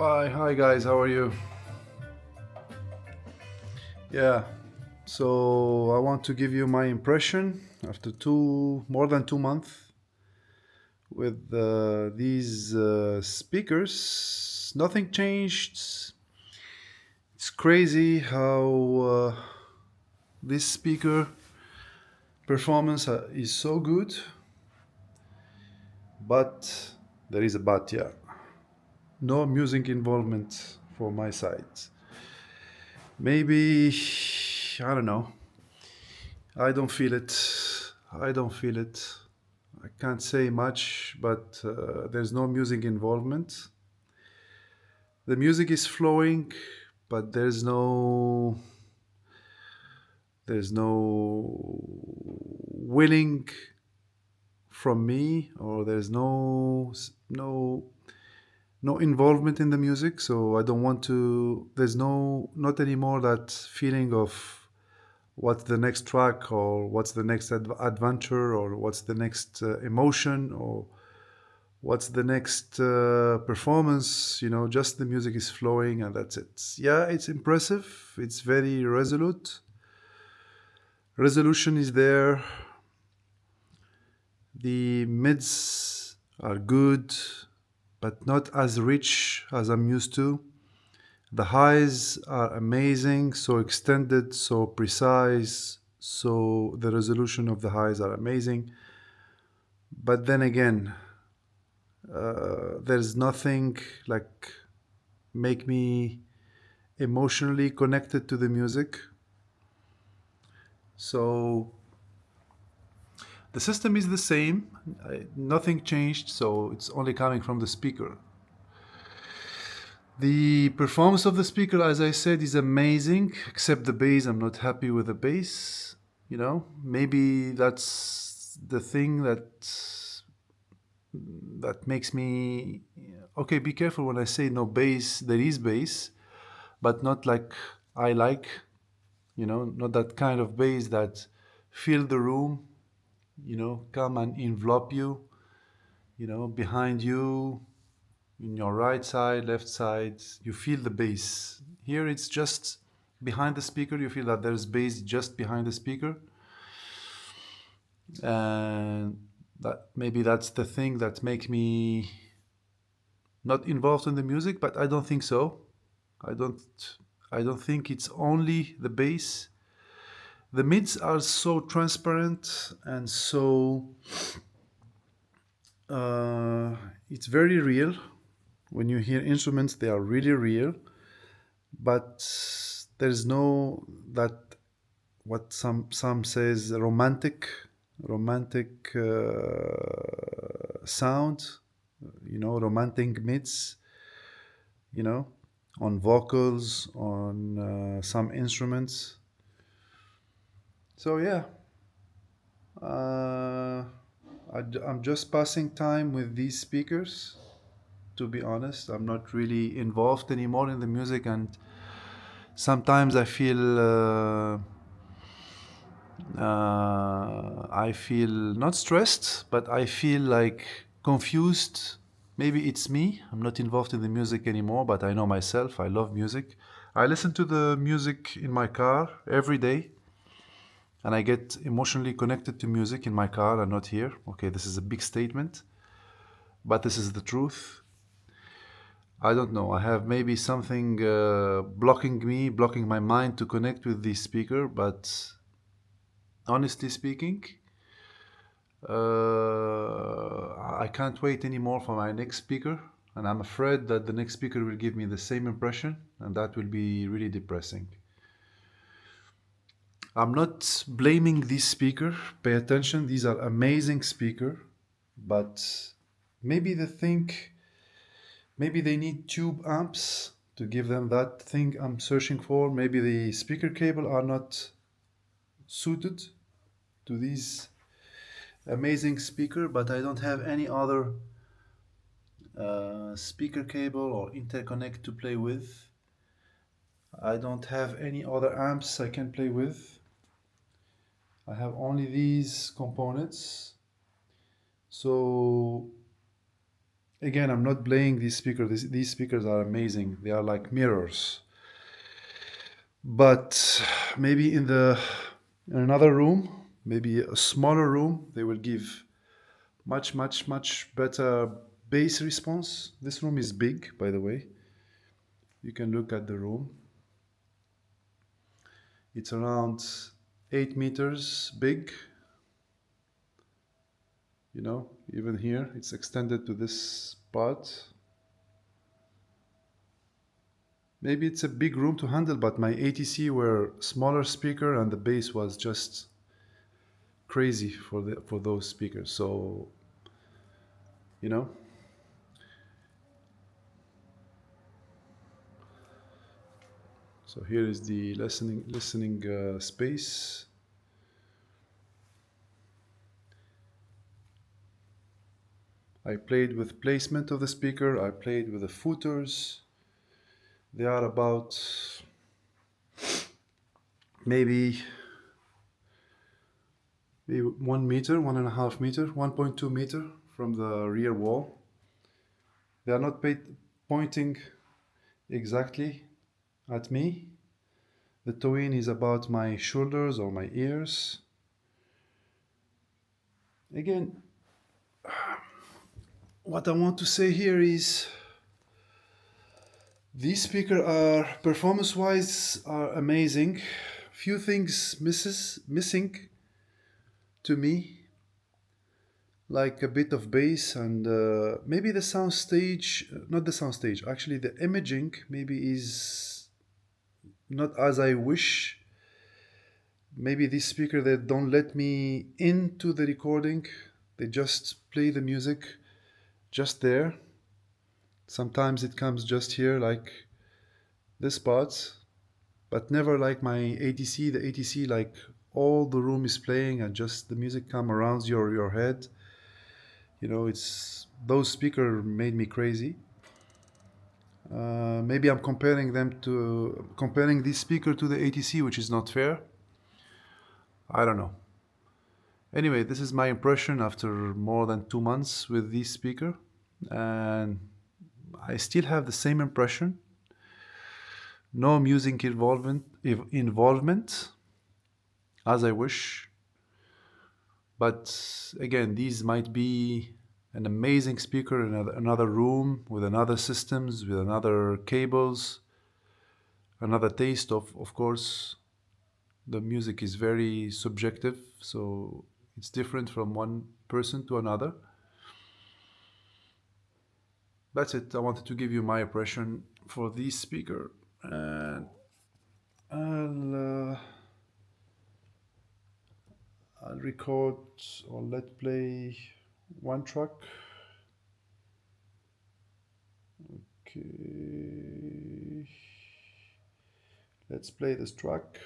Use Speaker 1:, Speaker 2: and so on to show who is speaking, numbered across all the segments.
Speaker 1: Hi guys, how are you? Yeah, so I want to give you my impression after more than 2 months with these speakers. Nothing changed. It's crazy how this speaker performance is so good, but there is a but, yeah. No music involvement for my side. Maybe, I don't know. I don't feel it. I don't feel it. I can't say much, but there's no music involvement. The music is flowing, but there's no willing from me, or there's no involvement in the music. So I don't want to. There's not anymore that feeling of what's the next track, or what's the next adventure, or what's the next emotion, or what's the next performance. Just the music is flowing and that's it. Yeah, it's impressive, it's very resolute. Resolution is there. The mids are good, but not as rich as I'm used to. The highs are amazing, so extended, so precise, so the resolution of the highs are amazing. But then again, there's nothing like make me emotionally connected to the music. So the system is the same, nothing changed, so it's only coming from the speaker. The performance of the speaker, as I said, is amazing, except the bass. I'm not happy with the bass. Maybe that's the thing that makes me okay. Be careful when I say no bass. There is bass, but not like I like. Not that kind of bass that fill the room. Come and envelop you. Behind you, in your right side, left side, you feel the bass. Here it's just behind the speaker. You feel that there's bass just behind the speaker, and that maybe that's the thing that make me not involved in the music. But I don't think so. I don't. I don't think it's only the bass. The mids are so transparent and so uh, it's very real. When you hear instruments, they are really real, but there's no that what some says romantic sound, romantic mids, you know, on vocals, on some instruments. So yeah, uh, I'm just passing time with these speakers. To be honest, I'm not really involved anymore in the music, and sometimes I feel not stressed, but I feel like confused. Maybe it's me. I'm not involved in the music anymore, but I know myself. I love music. I listen to the music in my car every day, and I get emotionally connected to music in my car and not here. Okay, this is a big statement, but this is the truth. I don't know. I have maybe something blocking my mind to connect with the speaker, but honestly speaking, I can't wait anymore for my next speaker, and I'm afraid that the next speaker will give me the same impression, and that will be really depressing. I'm not blaming this speaker. Pay attention, these are amazing speaker, but maybe maybe they need tube amps to give them that thing I'm searching for. Maybe the speaker cable are not suited to these amazing speaker, but I don't have any other speaker cable or interconnect to play with. I don't have any other amps I can play with. I have only these components. So Again, I'm not blaming these speakers. These speakers are amazing. They are like mirrors. But maybe in another room, maybe a smaller room, they will give much better bass response. This room is big, by the way. You can look at the room. It's around 8 meters big. You know, even here, it's extended to this part. Maybe it's a big room to handle, but my ATC were smaller speaker and the bass was just crazy for those speakers. So, you know, so here is the listening space. I played with placement of the speaker. I played with the footers. They are about maybe 1 meter, 1.5 meter, 1.2 meter from the rear wall. They are not pointing exactly at me. The toe-in is about my shoulders or my ears. Again, what I want to say here is these speakers are performance-wise are amazing. Few things missing to me, like a bit of bass and maybe the sound stage, not the sound stage, actually the imaging maybe is not as I wish. Maybe this speaker, they don't let me into the recording. They just play the music just there. Sometimes it comes just here, like this part, but never like my ATC. The ATC, like all the room is playing and just the music come around your head. You know, it's those speakers made me crazy. Maybe I'm comparing this speaker to the ATC, which is not fair. I don't know. Anyway, this is my impression after more than 2 months with this speaker, and I still have the same impression. No music involvement as I wish. But again, these might be an amazing speaker in another room with another systems, with another cables, another taste. Of course, the music is very subjective, so it's different from one person to another. That's it. I wanted to give you my impression for this speaker, and I'll record or let play one track. Okay, let's play this track.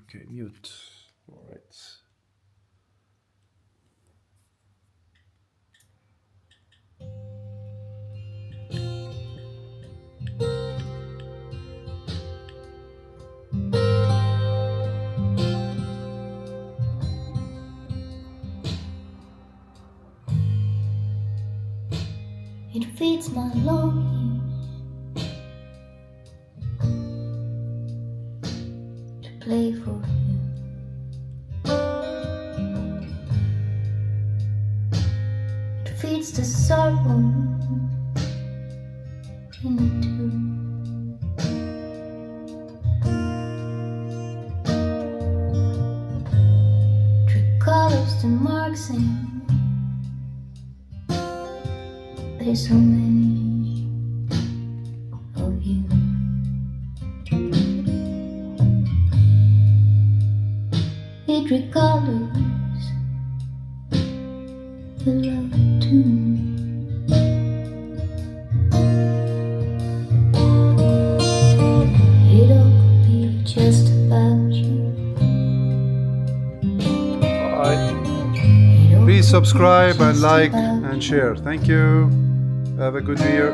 Speaker 1: Okay, mute. All right.
Speaker 2: It feeds my longing to play for you. It feeds the sorrow in it too. It colors the marks in. There's so many of you. It recolors the love tune. It all could be just about you.
Speaker 1: Please subscribe and like and share. Thank you. Have a good New Year.